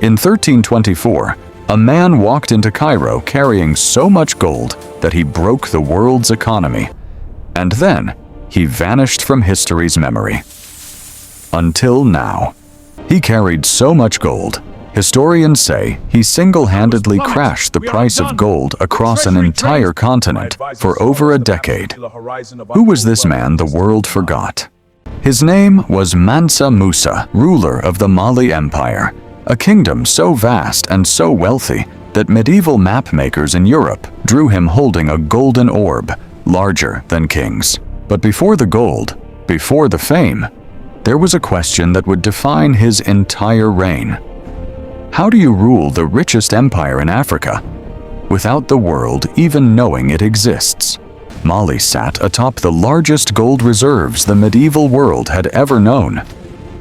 In 1324, a man walked into Cairo carrying so much gold that he broke the world's economy. And then, he vanished from history's memory. Until now. He carried so much gold, historians say he single-handedly crashed the price of gold across an entire continent for over a decade. Who was this man the world forgot? His name was Mansa Musa, ruler of the Mali Empire, a kingdom so vast and so wealthy that medieval map-makers in Europe drew him holding a golden orb, larger than kings. But before the gold, before the fame, there was a question that would define his entire reign. How do you rule the richest empire in Africa without the world even knowing it exists? Mali sat atop the largest gold reserves the medieval world had ever known.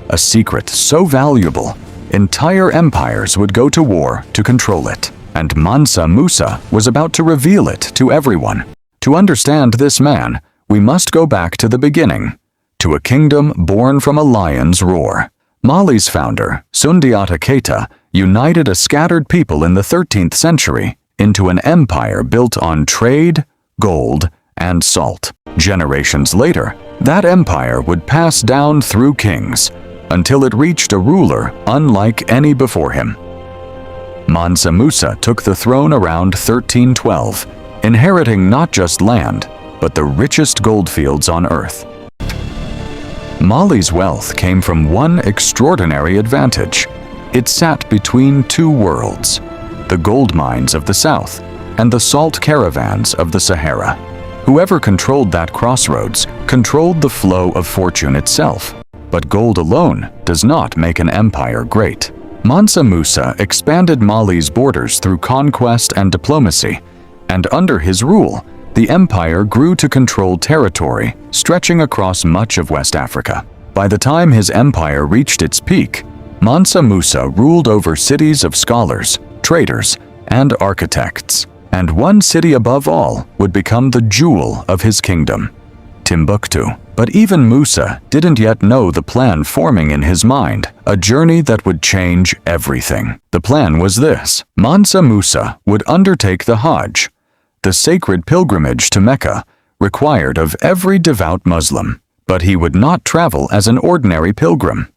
A secret so valuable, entire empires would go to war to control it. And Mansa Musa was about to reveal it to everyone. To understand this man, we must go back to the beginning, to a kingdom born from a lion's roar. Mali's founder, Sundiata Keita, united a scattered people in the 13th century into an empire built on trade, gold, and salt. Generations later, that empire would pass down through kings until it reached a ruler unlike any before him. Mansa Musa took the throne around 1312, inheriting not just land, but the richest goldfields on earth. Mali's wealth came from one extraordinary advantage. It sat between two worlds, the gold mines of the south and the salt caravans of the Sahara. Whoever controlled that crossroads controlled the flow of fortune itself. But gold alone does not make an empire great. Mansa Musa expanded Mali's borders through conquest and diplomacy, and under his rule, the empire grew to control territory stretching across much of West Africa. By the time his empire reached its peak, Mansa Musa ruled over cities of scholars, traders, and architects. And one city above all would become the jewel of his kingdom, Timbuktu. But even Musa didn't yet know the plan forming in his mind, a journey that would change everything. The plan was this: Mansa Musa would undertake the Hajj, the sacred pilgrimage to Mecca, required of every devout Muslim. But he would not travel as an ordinary pilgrim.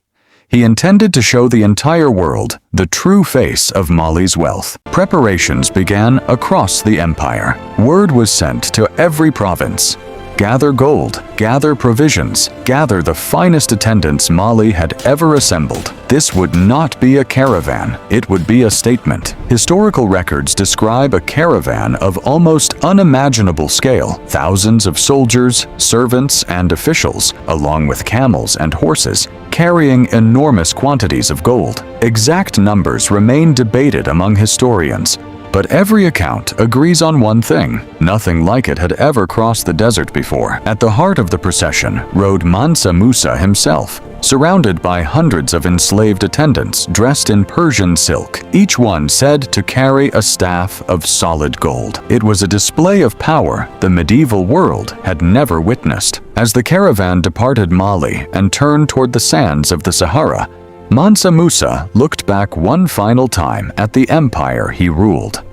He intended to show the entire world the true face of Mali's wealth. Preparations began across the empire. Word was sent to every province. Gather gold, gather provisions, gather the finest attendants Mali had ever assembled. This would not be a caravan, it would be a statement. Historical records describe a caravan of almost unimaginable scale. Thousands of soldiers, servants, and officials, along with camels and horses, carrying enormous quantities of gold. Exact numbers remain debated among historians, but every account agrees on one thing: nothing like it had ever crossed the desert before. At the heart of the procession rode Mansa Musa himself, surrounded by hundreds of enslaved attendants dressed in Persian silk, each one said to carry a staff of solid gold. It was a display of power the medieval world had never witnessed. As the caravan departed Mali and turned toward the sands of the Sahara, Mansa Musa looked back one final time at the empire he ruled.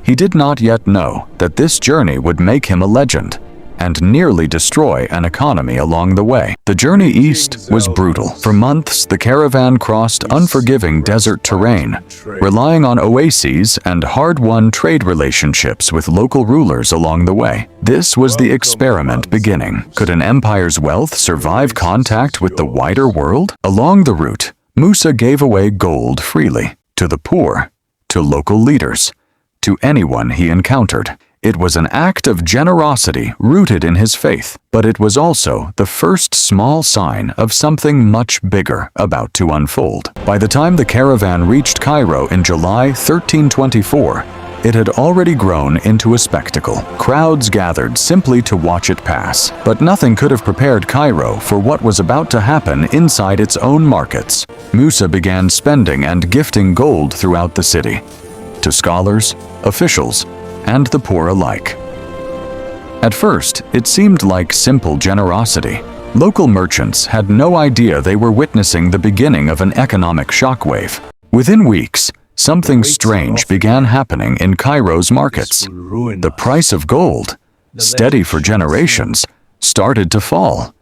He did not yet know that this journey would make him a legend and nearly destroy an economy along the way. The journey east was brutal. For months, the caravan crossed unforgiving desert terrain, relying on oases and hard-won trade relationships with local rulers along the way. This was the experiment beginning. Could an empire's wealth survive contact with the wider world? Along the route, Musa gave away gold freely, to the poor, to local leaders, to anyone he encountered. It was an act of generosity rooted in his faith, but it was also the first small sign of something much bigger about to unfold. By the time the caravan reached Cairo in July 1324, it had already grown into a spectacle. Crowds gathered simply to watch it pass, but nothing could have prepared Cairo for what was about to happen inside its own markets. Musa began spending and gifting gold throughout the city, to scholars, officials, and the poor alike. At first, it seemed like simple generosity. Local merchants had no idea they were witnessing the beginning of an economic shockwave. Within weeks, something strange began happening in Cairo's markets. The price of gold, steady for generations, started to fall,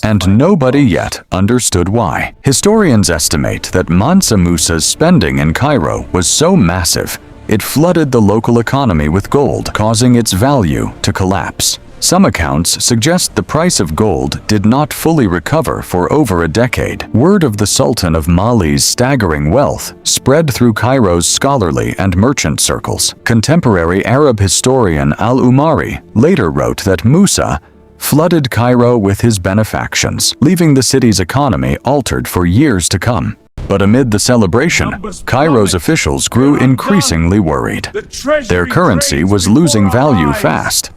and nobody yet understood why. Historians estimate that Mansa Musa's spending in Cairo was so massive, it flooded the local economy with gold, causing its value to collapse. Some accounts suggest the price of gold did not fully recover for over a decade. Word of the Sultan of Mali's staggering wealth spread through Cairo's scholarly and merchant circles. Contemporary Arab historian Al-Umari later wrote that Musa flooded Cairo with his benefactions, leaving the city's economy altered for years to come. But amid the celebration, Cairo's officials grew increasingly worried. Their currency was losing value fast.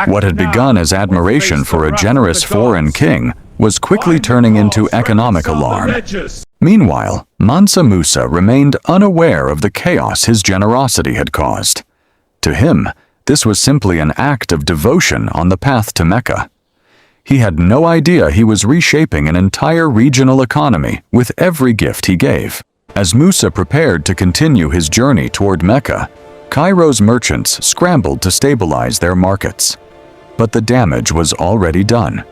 What had begun as admiration for a generous foreign king was quickly turning into economic alarm. Meanwhile, Mansa Musa remained unaware of the chaos his generosity had caused. To him, this was simply an act of devotion on the path to Mecca. He had no idea he was reshaping an entire regional economy with every gift he gave. As Musa prepared to continue his journey toward Mecca, Cairo's merchants scrambled to stabilize their markets. But the damage was already done,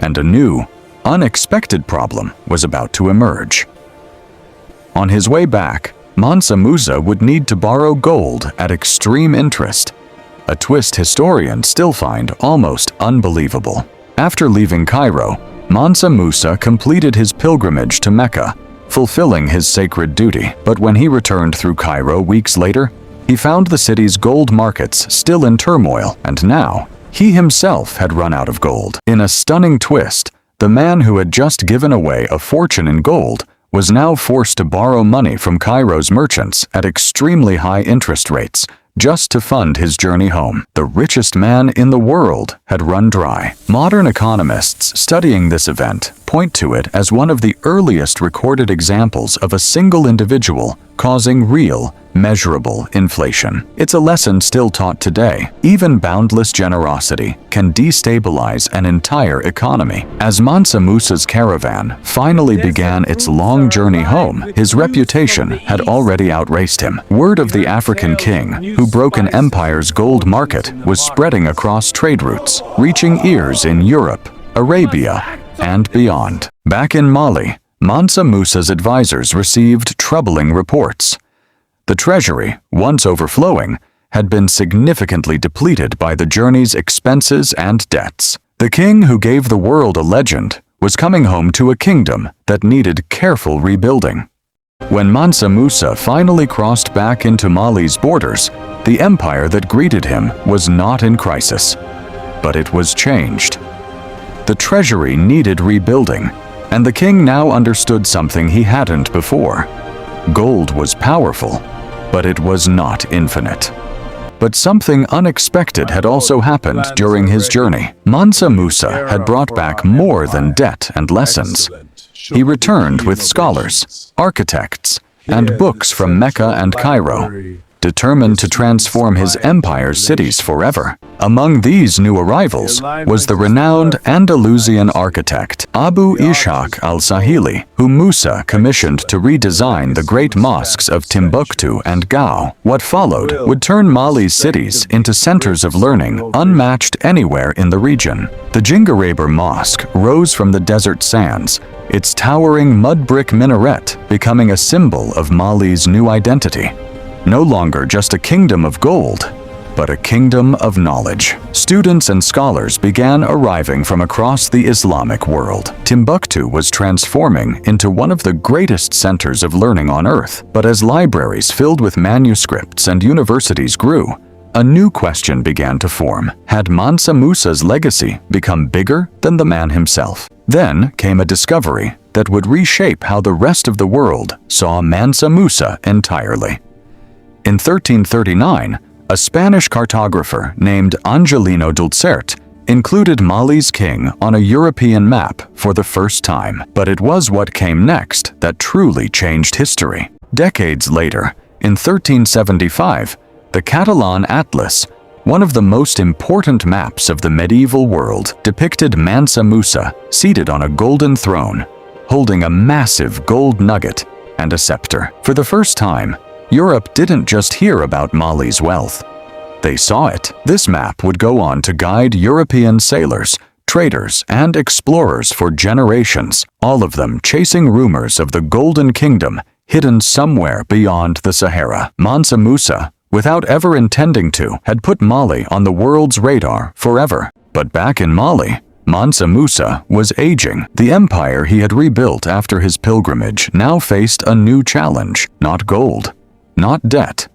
and a new, unexpected problem was about to emerge. On his way back, Mansa Musa would need to borrow gold at extreme interest, a twist historians still find almost unbelievable. After leaving Cairo, Mansa Musa completed his pilgrimage to Mecca, fulfilling his sacred duty. But when he returned through Cairo weeks later, he found the city's gold markets still in turmoil, and now he himself had run out of gold. In a stunning twist, the man who had just given away a fortune in gold was now forced to borrow money from Cairo's merchants at extremely high interest rates just to fund his journey home. The richest man in the world had run dry. Modern economists studying this event point to it as one of the earliest recorded examples of a single individual causing real, measurable inflation. It's a lesson still taught today. Even boundless generosity can destabilize an entire economy. As Mansa Musa's caravan finally began its long journey home, his reputation had already outraced him. Word of the African king who broke an empire's gold market was spreading across trade routes, reaching ears in Europe, Arabia, and beyond. Back in Mali, Mansa Musa's advisors received troubling reports. The treasury, once overflowing, had been significantly depleted by the journey's expenses and debts. The king who gave the world a legend was coming home to a kingdom that needed careful rebuilding. When Mansa Musa finally crossed back into Mali's borders, the empire that greeted him was not in crisis, but it was changed. The treasury needed rebuilding, and the king now understood something he hadn't before. Gold was powerful, but it was not infinite. But something unexpected had also happened during his journey. Mansa Musa had brought back more than debt and lessons. He returned with scholars, architects, and books from Mecca and Cairo, determined to transform his empire's cities forever. Among these new arrivals was the renowned Andalusian architect Abu Ishaq al-Sahili, whom Musa commissioned to redesign the great mosques of Timbuktu and Gao. What followed would turn Mali's cities into centers of learning unmatched anywhere in the region. The Jingareber Mosque rose from the desert sands, its towering mud brick minaret becoming a symbol of Mali's new identity. No longer just a kingdom of gold, but a kingdom of knowledge. Students and scholars began arriving from across the Islamic world. Timbuktu was transforming into one of the greatest centers of learning on earth. But as libraries filled with manuscripts and universities grew, a new question began to form. Had Mansa Musa's legacy become bigger than the man himself? Then came a discovery that would reshape how the rest of the world saw Mansa Musa entirely. In 1339, a Spanish cartographer named Angelino Dulcert included Mali's king on a European map for the first time. But it was what came next that truly changed history. Decades later, in 1375, the Catalan Atlas, one of the most important maps of the medieval world, depicted Mansa Musa seated on a golden throne, holding a massive gold nugget and a scepter. For the first time, Europe didn't just hear about Mali's wealth. They saw it. This map would go on to guide European sailors, traders, and explorers for generations, all of them chasing rumors of the Golden Kingdom hidden somewhere beyond the Sahara. Mansa Musa, without ever intending to, had put Mali on the world's radar forever. But back in Mali, Mansa Musa was aging. The empire he had rebuilt after his pilgrimage now faced a new challenge: not gold, not debt,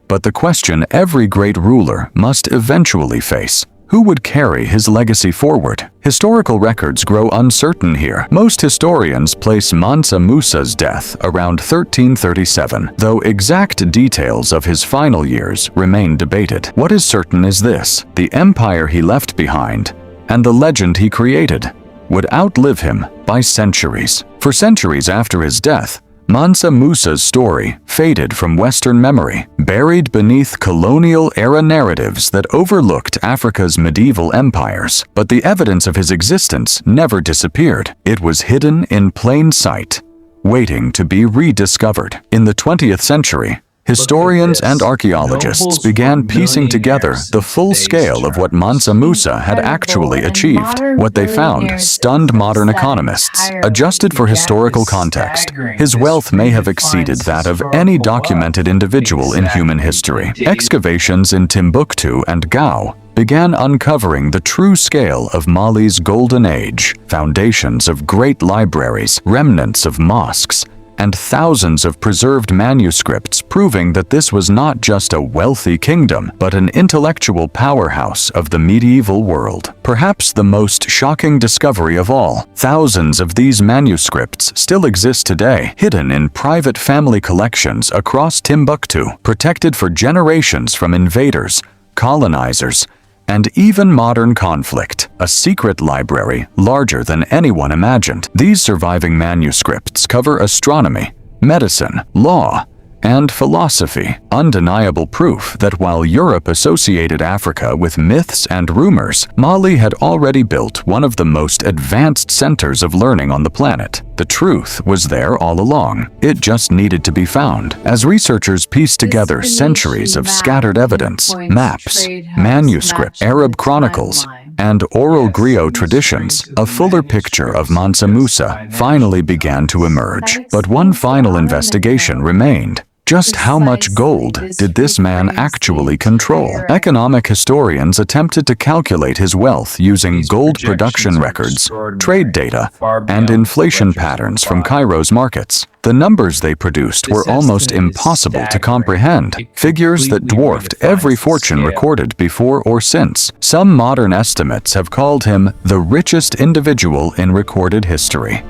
but the question every great ruler must eventually face: who would carry his legacy forward? Historical records grow uncertain here. Most historians place Mansa Musa's death around 1337, though exact details of his final years remain debated. What is certain is this: the empire he left behind and the legend he created would outlive him by centuries. For centuries after his death, Mansa Musa's story faded from Western memory, buried beneath colonial-era narratives that overlooked Africa's medieval empires. But the evidence of his existence never disappeared. It was hidden in plain sight, waiting to be rediscovered. In the 20th century, historians and archaeologists began piecing together the full scale of what Mansa Musa had actually achieved. What they found stunned modern economists. Adjusted for historical context, his wealth may have exceeded that of any documented individual in human history. Excavations in Timbuktu and Gao began uncovering the true scale of Mali's golden age: foundations of great libraries, remnants of mosques, and thousands of preserved manuscripts proving that this was not just a wealthy kingdom, but an intellectual powerhouse of the medieval world. Perhaps the most shocking discovery of all, thousands of these manuscripts still exist today, hidden in private family collections across Timbuktu, protected for generations from invaders, colonizers, and even modern conflict. A secret library larger than anyone imagined. These surviving manuscripts cover astronomy, medicine, law, and philosophy, undeniable proof that while Europe associated Africa with myths and rumors, Mali had already built one of the most advanced centers of learning on the planet. The truth was there all along. It just needed to be found. As researchers pieced together centuries of scattered evidence, maps, manuscripts, Arab chronicles, and oral griot traditions, a fuller picture of Mansa Musa finally began to emerge. But one final investigation remained. Just how much gold did this man actually control? Economic historians attempted to calculate his wealth using gold production records, trade data, and inflation patterns from Cairo's markets. The numbers they produced were almost impossible to comprehend, figures that dwarfed every fortune recorded before or since. Some modern estimates have called him the richest individual in recorded history.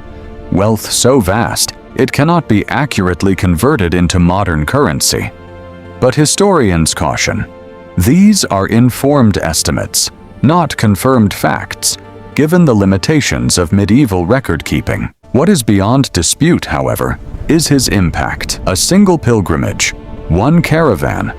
Wealth so vast, it cannot be accurately converted into modern currency. But historians caution, these are informed estimates, not confirmed facts, given the limitations of medieval record-keeping. What is beyond dispute, however, is his impact. A single pilgrimage, one caravan,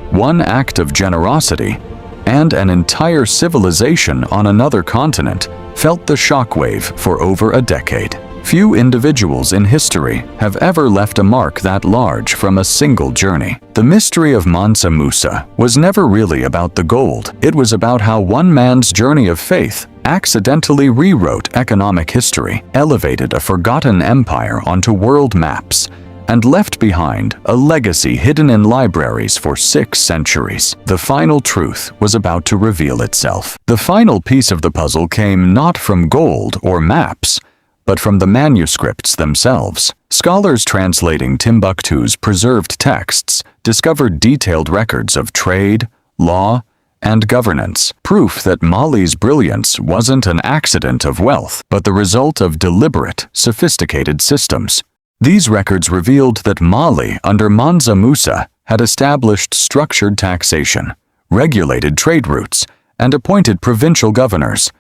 one act of generosity, and an entire civilization on another continent felt the shockwave for over a decade. Few individuals in history have ever left a mark that large from a single journey. The mystery of Mansa Musa was never really about the gold. It was about how one man's journey of faith accidentally rewrote economic history, elevated a forgotten empire onto world maps, and left behind a legacy hidden in libraries for 6 centuries. The final truth was about to reveal itself. The final piece of the puzzle came not from gold or maps, but from the manuscripts themselves. Scholars translating Timbuktu's preserved texts discovered detailed records of trade, law, and governance, proof that Mali's brilliance wasn't an accident of wealth, but the result of deliberate, sophisticated systems. These records revealed that Mali, under Mansa Musa, had established structured taxation, regulated trade routes, and appointed provincial governors,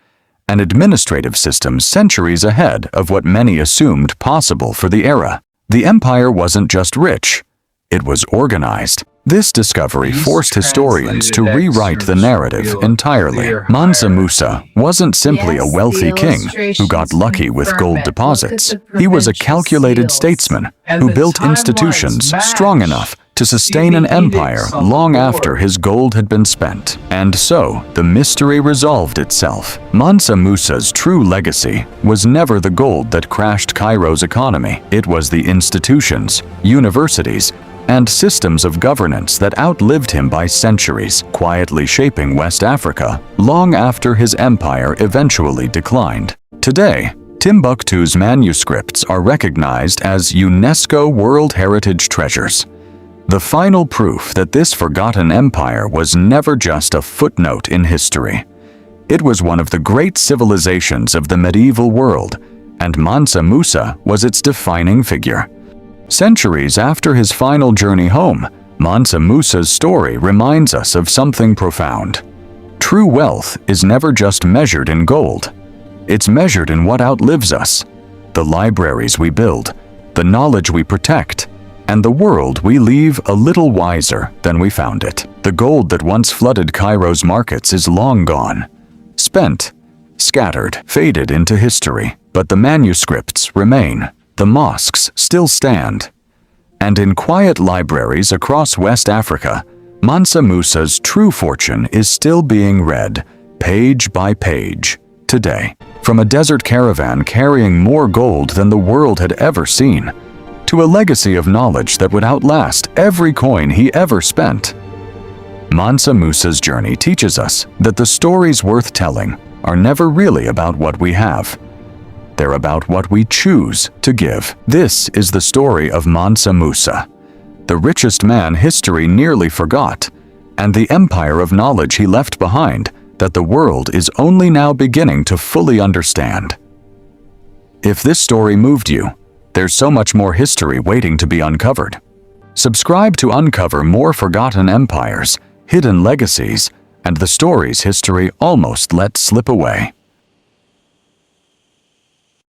an administrative system centuries ahead of what many assumed possible for the era. The empire wasn't just rich, it was organized. This discovery forced historians to rewrite the narrative entirely. Mansa Musa wasn't simply a wealthy king who got lucky with gold deposits. He was a calculated statesman who built institutions strong enough to sustain an empire long after his gold had been spent. And so, the mystery resolved itself. Mansa Musa's true legacy was never the gold that crashed Cairo's economy. It was the institutions, universities, and systems of governance that outlived him by centuries, quietly shaping West Africa long after his empire eventually declined. Today, Timbuktu's manuscripts are recognized as UNESCO World Heritage Treasures, the final proof that this forgotten empire was never just a footnote in history. It was one of the great civilizations of the medieval world, and Mansa Musa was its defining figure. Centuries after his final journey home, Mansa Musa's story reminds us of something profound. True wealth is never just measured in gold. It's measured in what outlives us: the libraries we build, the knowledge we protect, and the world we leave a little wiser than we found it. The gold that once flooded Cairo's markets is long gone, spent, scattered, faded into history. But the manuscripts remain. The mosques still stand. And in quiet libraries across West Africa, Mansa Musa's true fortune is still being read, page by page, today. From a desert caravan carrying more gold than the world had ever seen, to a legacy of knowledge that would outlast every coin he ever spent. Mansa Musa's journey teaches us that the stories worth telling are never really about what we have. They're about what we choose to give. This is the story of Mansa Musa, the richest man history nearly forgot, and the empire of knowledge he left behind that the world is only now beginning to fully understand. If this story moved you, there's so much more history waiting to be uncovered. Subscribe to uncover more forgotten empires, hidden legacies, and the stories history almost let slip away.